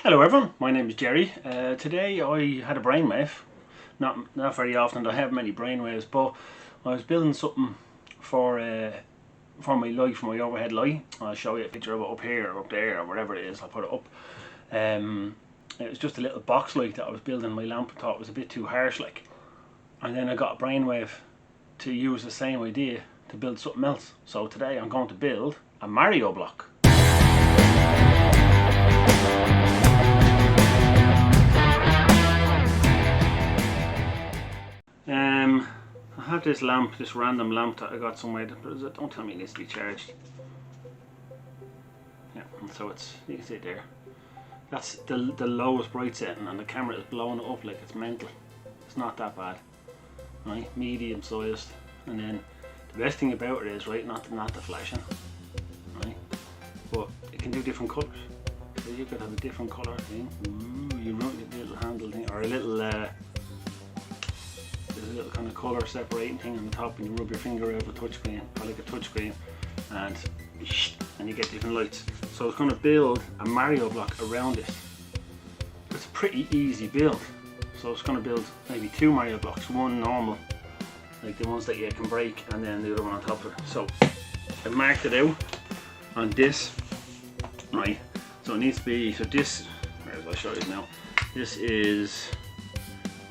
Hello everyone, my name is Jerry. Today I had a brainwave. Not very often I have many brainwaves, but I was building something for my light, for my overhead light. I'll show you a picture of it up here or up there or wherever it is. I'll put it up. It was just a little box light that I was building. My lamp thought it was a bit too harsh, like, and then I got a brainwave to use the same idea to build something else. So today I'm going to build a Mario block. I have this lamp, this random lamp that I got somewhere. Don't tell me it needs to be charged. Yeah, and so it's, you can see it there. That's the lowest bright setting, and the camera is blowing it up like it's mental. It's not that bad, right? Medium sized, and then the best thing about it is, right, not the flashing, right? But it can do different colours. So you could have a different colour thing. Ooh, you run a little handle thing, or a little. There's a little kind of colour separating thing on the top, and you rub your finger over the touchscreen, or like a touchscreen, and you get different lights. So I was going to build a Mario block around it. It's a pretty easy build. So I was going to build maybe two Mario blocks, one normal, like the ones that you can break, and then the other one on top of it. So I marked it out on this, right? So it needs to be, so this, I'll show you now. This is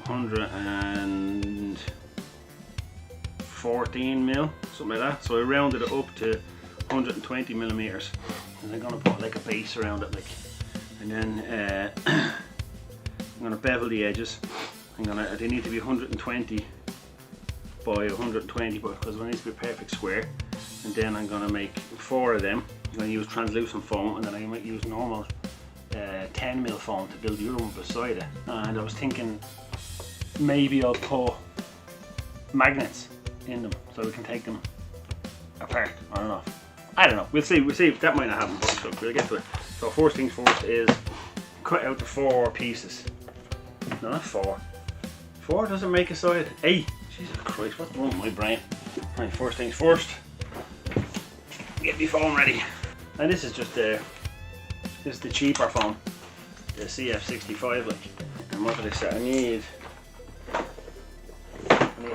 114 mil, something like that. So I rounded it up to 120 millimeters, and I'm gonna put like a base around it, like, and then I'm gonna bevel the edges. They need to be 120 by 120, because it needs to be a perfect square. And then I'm gonna make 4 of them. I'm gonna use translucent foam, and then I might use normal 10 mil foam to build the other one beside it. And I was thinking, maybe I'll put magnets in them so we can take them apart. I don't know. We'll see. That might not happen, but we'll get to it. So first things first is cut out the 4 pieces. No, not 4. 4 doesn't make a side. 8. Jesus Christ, what's wrong with my brain? Right, first things first. Get my foam ready. And this is just the cheaper foam, the CF65, like. And what did I say? I need a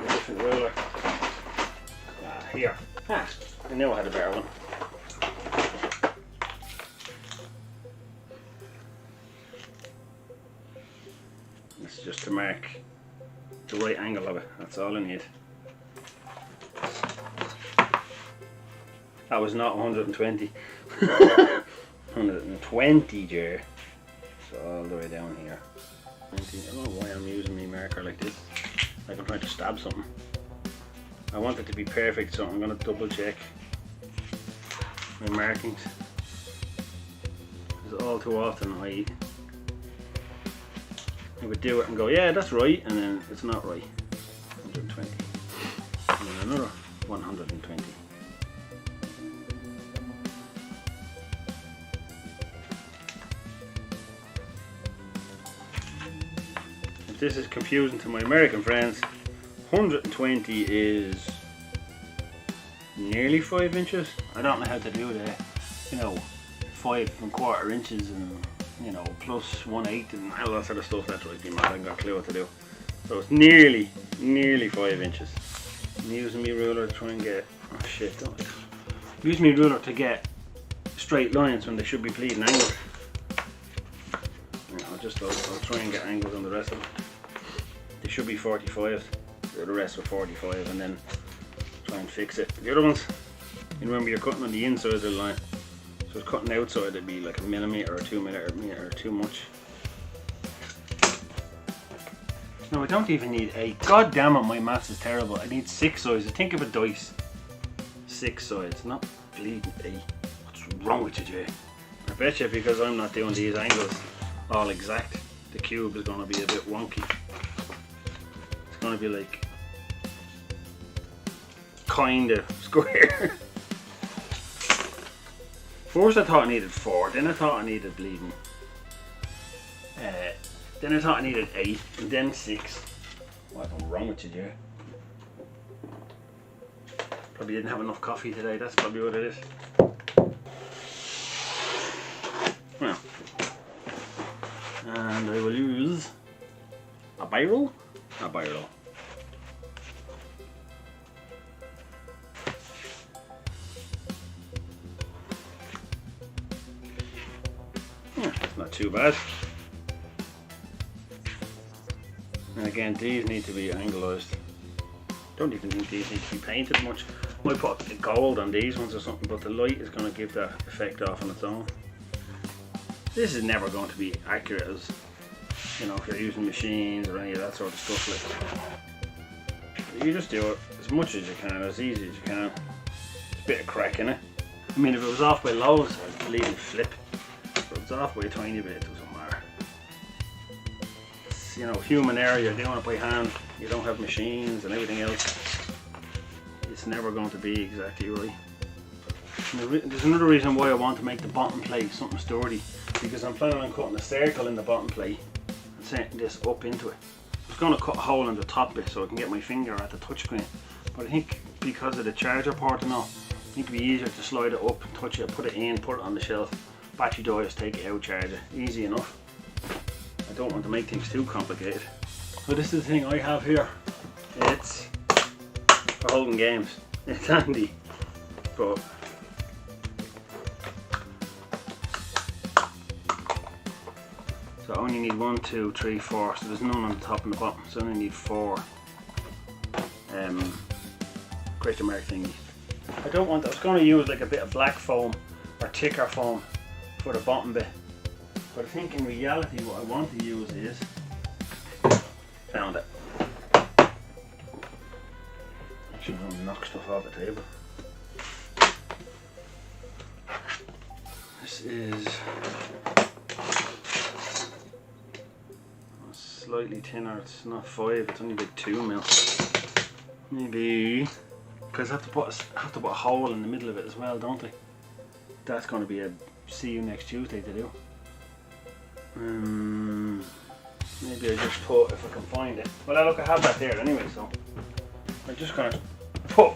different ruler. Here. I knew I had a better one. This is just to mark the right angle of it. That's all I need. That was not 120. 120, Jer. So all the way down here. I don't know why I'm using my marker like this. Like I'm trying to stab something. I want it to be perfect, so I'm going to double check my markings. Because all too often I would do it and go, yeah, that's right, and then it's not right. 120. And then another 120. If this is confusing to my American friends, 120 is nearly 5 inches. I don't know how to do the, 5 1/4 inches and, plus 1/8 and all that sort of stuff. That's right, I haven't got a clue what to do. So it's nearly 5 inches. I'm using my ruler to try and get, oh shit, I'm using my ruler to get straight lines when they should be bleeding angles. I'll try and get angles on the rest of them. They should be 45. The rest were 45, and then try and fix it. The other ones, you remember you're cutting on the inside of the line, so it's cutting outside, it'd be like a millimeter or 2 millimeter or too much. No, I don't even need 8. God damn it, my maths is terrible. I need 6 sides. Think of a dice. 6 sides, not bleeding 8. What's wrong with you, Jay? I bet you because I'm not doing these angles all exact, the cube is going to be a bit wonky. It's going to be like kind of square. First I thought I needed 4, then I thought I needed bleeding. Then I thought I needed 8, and then 6. What's wrong with you, Jerry? Probably didn't have enough coffee today, that's probably what it is. Well, And I will use a biro. Yeah, that's not too bad. And again, these need to be angleized. Don't even think these need to be painted much. I might put gold on these ones or something, but the light is going to give that effect off on its own. This is never going to be accurate as, you know, if you're using machines or any of that sort of stuff. Like, you just do it as much as you can, as easy as you can. There's a bit of crack in it. I mean, if it was off by loads, I'd leave it flip. If it was off by a tiny bit, it doesn't matter. It's, you know, human error. You're doing it by hand. You don't have machines and everything else. It's never going to be exactly right. There's another reason why I want to make the bottom plate something sturdy, because I'm planning on cutting a circle in the bottom plate and setting this up into it. I was going to cut a hole in the top bit so I can get my finger at the touchscreen, but I think because of the charger port and all, I think it'd be easier to slide it up and touch it, put it in, put it on the shelf, battery dies, take it out, charge it, easy enough. I don't want to make things too complicated. So this is the thing I have here. It's for holding games. It's handy, but so I only need 1, 2, 3, 4. So there's none on the top and the bottom. So I only need 4 question mark thingy. I don't want. I was going to use like a bit of black foam or thicker foam for the bottom bit, but I think in reality what I want to use is, found it. Actually, I'm gonna knock stuff off the table. This is slightly thinner. It's not 5. It's only about 2 mil. Maybe because I have to put a hole in the middle of it as well, don't I? That's going to be a see you next Tuesday to do. Maybe I just put, if I can find it. Well, look, I have that there anyway, so I'm just going to put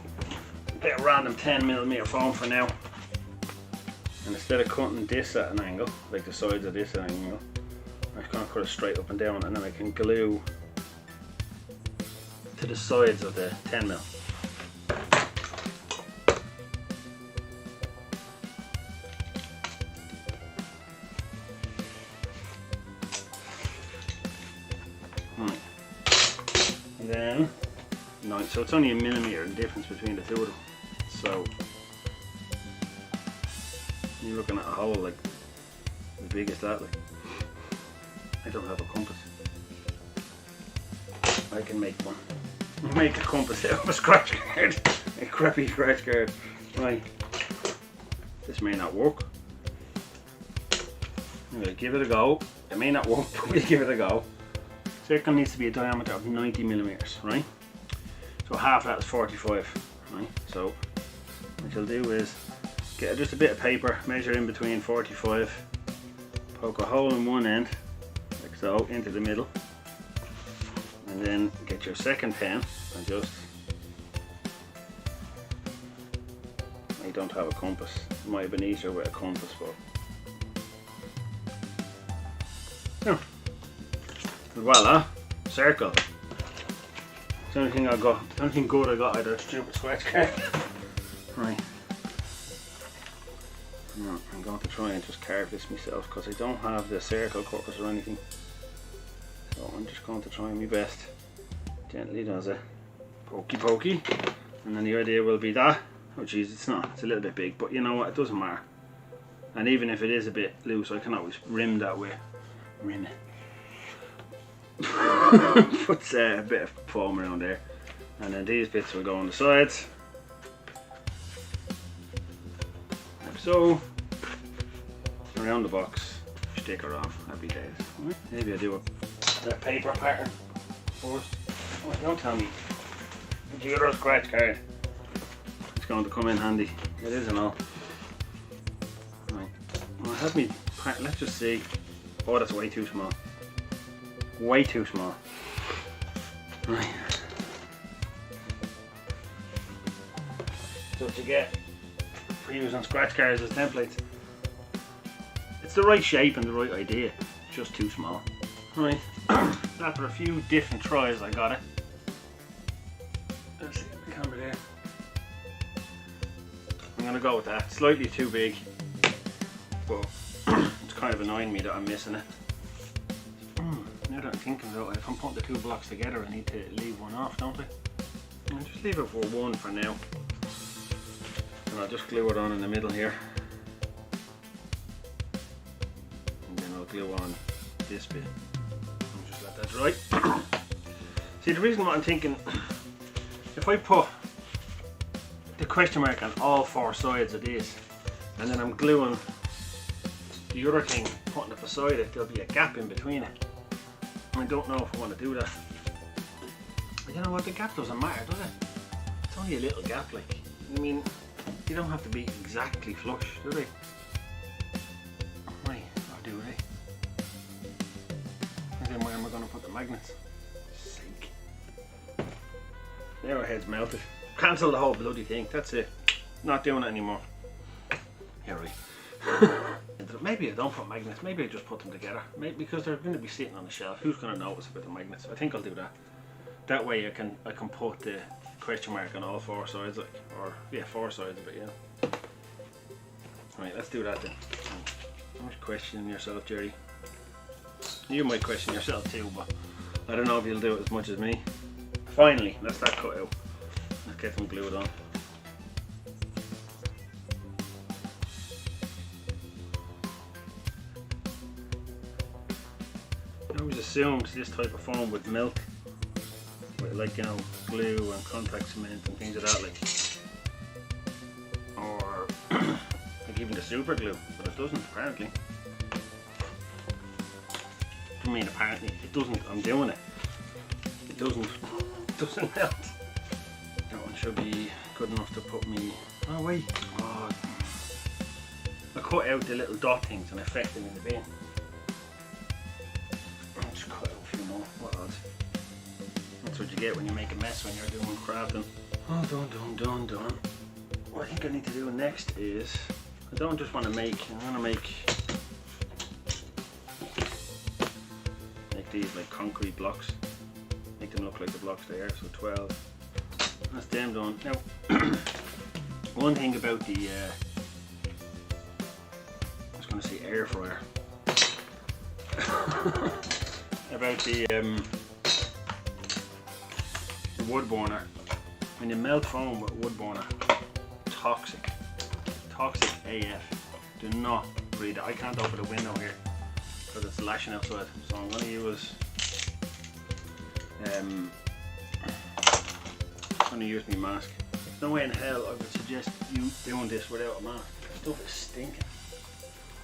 a bit of random 10mm foam for now. And instead of cutting this at an angle, like the sides of this at an angle, I'm just going to cut it straight up and down, and then I can glue to the sides of the 10mm. And then, no, so it's only a millimetre difference between the two of them. So you're looking at a hole like as big as that. Like, I don't have a compass. I can make one. Make a compass out of a scratch card. A crappy scratch card. Right. This may not work. We'll give it a go. It may not work, but we'll give it a go. Circle needs to be a diameter of 90mm, right? So half that is 45, right? So what you'll do is get just a bit of paper, measure in between 45, poke a hole in one end, like so, into the middle, and then get your second pen and just, I don't have a compass, it might have been easier with a compass, but yeah. Voila, circle. It's the only thing I got, the only thing good I got out of that stupid scratch card. Right. No, I'm going to try and just carve this myself because I don't have the circle cutters or anything. So I'm just going to try my best. Gently does it. Pokey pokey. And then the idea will be that. Oh jeez, it's not, it's a little bit big, but you know what, it doesn't matter. And even if it is a bit loose, I can always rim that way. Rim it. Puts a bit of foam around there, and then these bits will go on the sides, like so, around the box, sticker off, happy days. Maybe I do a paper pattern first. Oh, don't tell me the other scratch card, it's going to come in handy. It is and all. Right. Well, I have me, let's just see. Oh, that's way too small. Way too small. Right. So what you get for using scratch cards as templates, it's the right shape and the right idea. just too small. Right, after a few different tries I got it. Let's see the camera there. I'm gonna go with that. Slightly too big, but it's kind of annoying me that I'm missing it. Now that I'm thinking about it, if I'm putting the two blocks together, I need to leave one off, don't I? I'll just leave it for one for now. And I'll just glue it on in the middle here. And then I'll glue on this bit. And just let that dry. See, the reason why I'm thinking, if I put the question mark on all four sides of this, and then I'm gluing the other thing, putting it beside it, there'll be a gap in between it. I don't know if I want to do that. But you know what, the gap doesn't matter, does it? It's only a little gap, like. I mean, you don't have to be exactly flush, do they? Right, I'll do it. And then where am I going to put the magnets? Sake. Now our head's melted. Cancel the whole bloody thing, that's it. Not doing it anymore. Here we. Maybe I don't put magnets, maybe I just put them together. Maybe because they're going to be sitting on the shelf. Who's going to notice about the magnets? I think I'll do that. That way I can put the question mark on all four sides, like, or yeah, four sides of it, yeah. Right, let's do that then. You're questioning yourself, Jerry. You might question yourself too, but I don't know if you'll do it as much as me. Finally, that's that cut out. Let's get them glued on. I always assumed this type of foam would melt with, like, you know, glue and contact cement and things like that, like, or like even the super glue, but it doesn't apparently. I mean, apparently it doesn't. I'm doing it. It doesn't melt. That one should be good enough to put me. Oh wait. Oh, I cut out the little dot things and I effect them in the bin. That's what you get when you make a mess when you're doing crafting. Oh, done. What I think I need to do next is, I don't just want to make, I want to make these like concrete blocks. Make them look like the blocks they are, so 12. That's them done. Now, one thing about the, I was going to say air fryer. About the wood burner. When you melt foam with a wood burner, toxic AF. Do not breathe it. I can't open the window here because it's lashing outside. So I'm going to use my mask. There's no way in hell I would suggest you doing this without a mask. Stuff is stinking.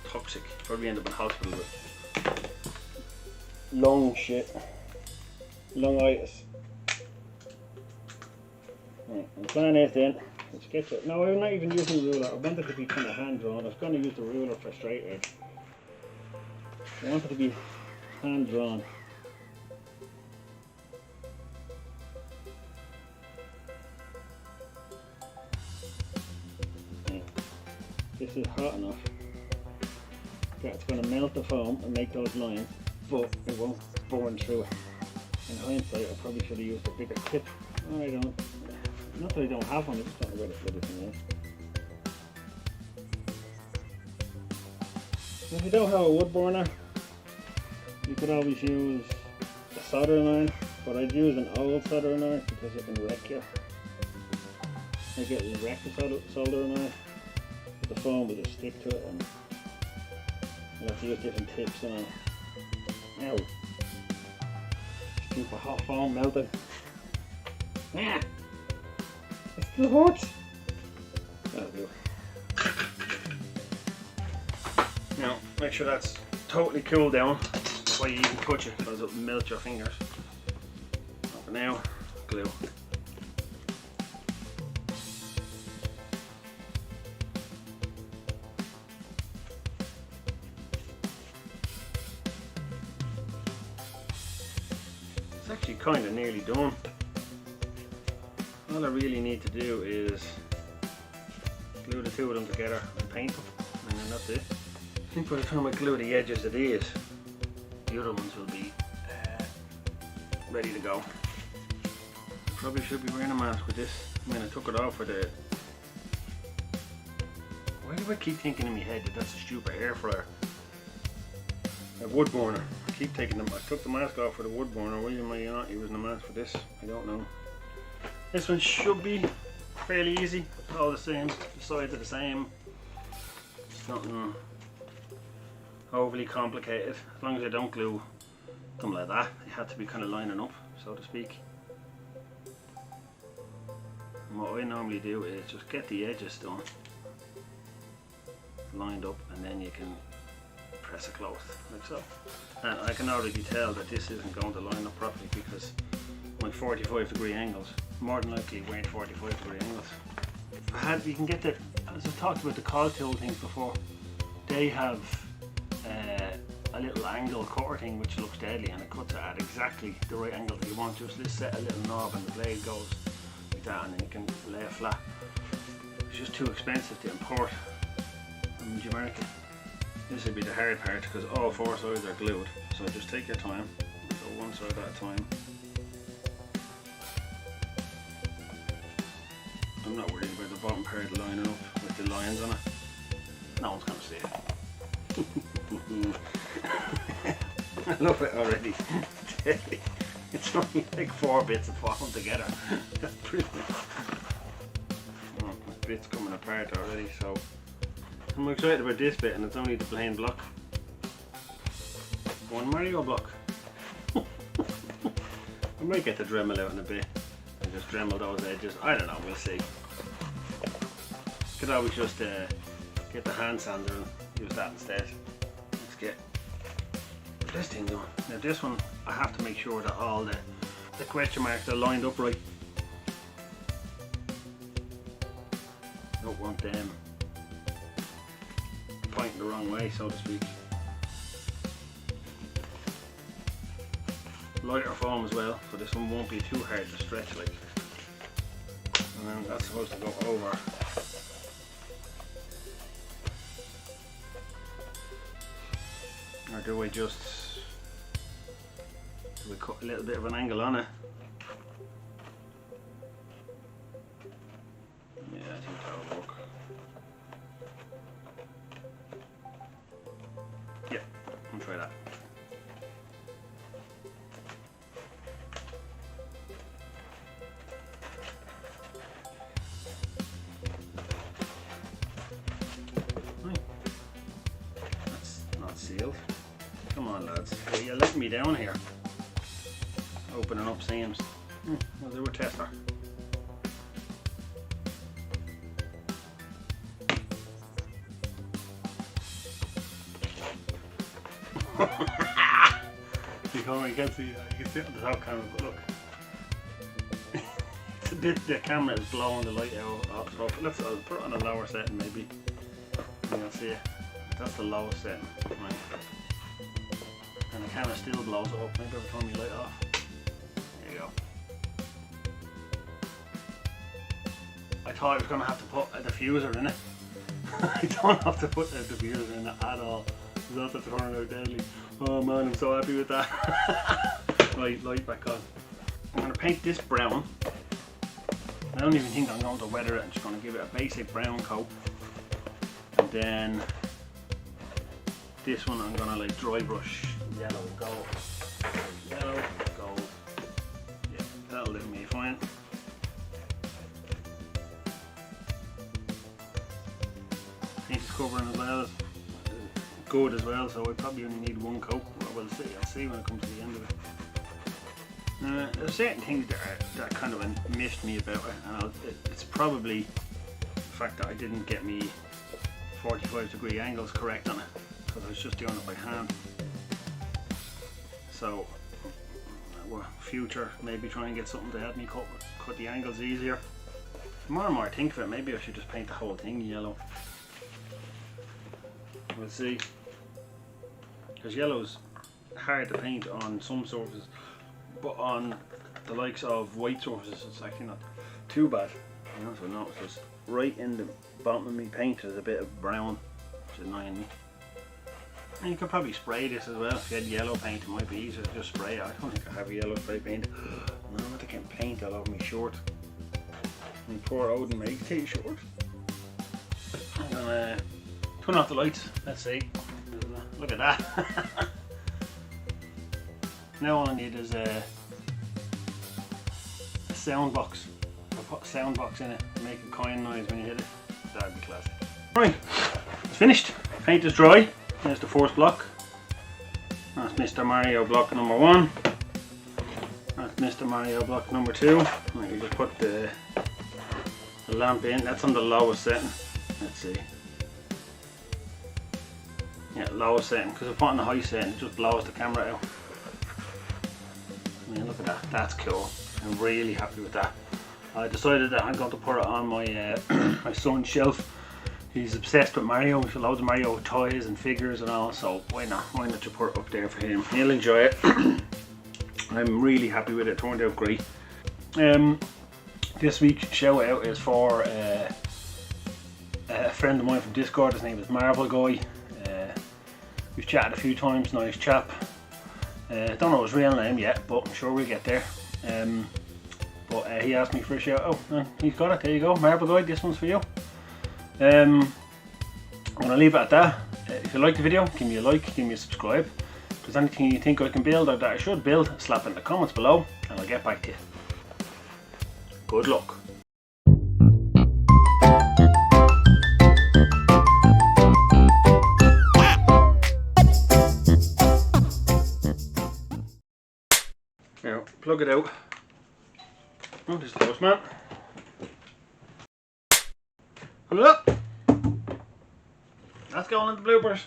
Toxic. Probably end up in hospital with lung shit. Lungitis. Right, and plan is then, let's get to it. No, I'm not even using the ruler. I wanted to be kind of hand drawn. I was going to use the ruler for straight edge. I wanted to be hand drawn. Okay. This is hot enough that it's going to melt the foam and make those lines, but it won't burn through it. In hindsight, I probably should have used a bigger tip. Oh, I don't. Not that I don't have one, I just don't know where to put it in. If you don't have a wood burner, you could always use a soldering iron, but I'd use an old soldering iron because it can wreck you. I get wrecked with soldering iron, but the foam will just stick to it, and you'll have to use different tips on it. Ow! Super hot foam melted. Ah! It still hurts. That'll do. Now, make sure that's totally cooled down before you even touch it, because it'll melt your fingers. For now, glue. It's actually kind of nearly done. All I really need to do is glue the two of them together and paint them, and then that's it. I think by the time I glue the edges of these, the other ones will be ready to go. Probably should be wearing a mask with this. I mean, I took it off for the... Why do I keep thinking in my head that that's a stupid air fryer? A wood burner. I keep taking them. I took the mask off for the wood burner. Why am I not using the mask for this? I don't know. This one should be fairly easy. It's all the same. The sides are the same. It's nothing overly complicated. As long as I don't glue them like that. They have to be kind of lining up, so to speak. And what I normally do is just get the edges done, lined up, and then you can press it close, like so. And I can already tell that this isn't going to line up properly because my 45-degree angles, more than likely weren't 45-degree angles. You can get the, as I've talked about the coil tool things before, they have a little angle cutter thing which looks deadly, and it cuts it at exactly the right angle that you want. Just set a little knob and the blade goes like that, and then you can lay it flat. It's just too expensive to import from Jamaica. This would be the hard part because all four sides are glued, so just take your time, go one side at a time. I'm not worried about the bottom part lining up with the lines on it. No one's going to see it. I love it already. It's only like 4 bits of foam together. That's brilliant. Oh, the bit's coming apart already, so I'm excited about this bit, and it's only the plain block. One Mario block. I might get the Dremel out in a bit and just Dremel those edges. I don't know, we'll see. Could always just get the hand sander and use that instead. Let's get this thing done. Now this one, I have to make sure that all the question marks are lined up right. Don't want them pointing the wrong way, so to speak. Lighter foam as well, so this one won't be too hard to stretch like. And then that's supposed to go over. Or do I just cut a little bit of an angle on it? Yeah, I think that'll work. Yeah, I'll try that. Right. That's not sealed. Come on, lads. Well, you're letting me down here. Opening up seams. We'll do a tester. You can see, you can see it on the top camera, but look. It's a bit, the camera is blowing the light out, so I'll put it on a lower setting maybe. And you'll see it. That's the lowest setting. Right. And the camera still blows it up. Maybe I'll turn my light off. There you go. I thought I was going to have to put a diffuser in it. I don't have to put a diffuser in it at all. It's not to turn out deadly. Oh man, I'm so happy with that. Right, light back on. I'm going to paint this brown. I don't even think I'm going to weather it. I'm just going to give it a basic brown coat. And then this one I'm going to like dry brush yellow, gold. Yellow, gold. Yeah, that'll do me fine. Paint is covering as well. Good as well, so I probably only need one coat. Well, we'll see. I'll see when it comes to the end of it. There's certain things that kind of missed me about it, and it's probably the fact that I didn't get me 45-degree angles correct on it because I was just doing it by hand. So, future, maybe try and get something to help me cut the angles easier. The more and more I think of it, maybe I should just paint the whole thing yellow. We'll see. Because yellow's hard to paint on some surfaces, but on the likes of white surfaces it's actually not too bad. You know, so no, it's just right in the bottom of my paint there's a bit of brown, which is annoying me. And you could probably spray this as well. If you had yellow paint, it might be easier to just spray it. I don't think I have yellow spray paint. No, I can't paint all over my shirt. And poor Odin makes t-shirt. I'm gonna turn off the lights. Let's see. Look at that. Now all I need is a sound box. I'll put a sound box in it and make a coin noise when you hit it. That'd be classic. Right, it's finished. Paint is dry. There's the first block. That's Mr. Mario block number 1. That's Mr. Mario block number 2. And you just put the lamp in. That's on the lowest setting. Let's see. Yeah, lowest setting. Because if I put on the high setting, it just blows the camera out. I mean, look at that. That's cool. I'm really happy with that. I decided that I'm going to put it on my my son's shelf. He's obsessed with Mario. He's got loads of Mario toys and figures and all, so why not? Why not just put it up there for him? He'll enjoy it. I'm really happy with it. It turned out great. This week's shout out is for a friend of mine from Discord. His name is Marble Guy. We've chatted a few times. Nice chap. Don't know his real name yet, but I'm sure we'll get there. But he asked me for a shout out and he's got it. There you go, Marble Guy, this one's for you. I'm going to leave it at that. If you like the video, give me a like, give me a subscribe. If there's anything you think I can build or that I should build, slap it in the comments below and I'll get back to you. Good luck. Now, plug it out. Oh, this is the postman. Hold it up. That's going into the bloopers.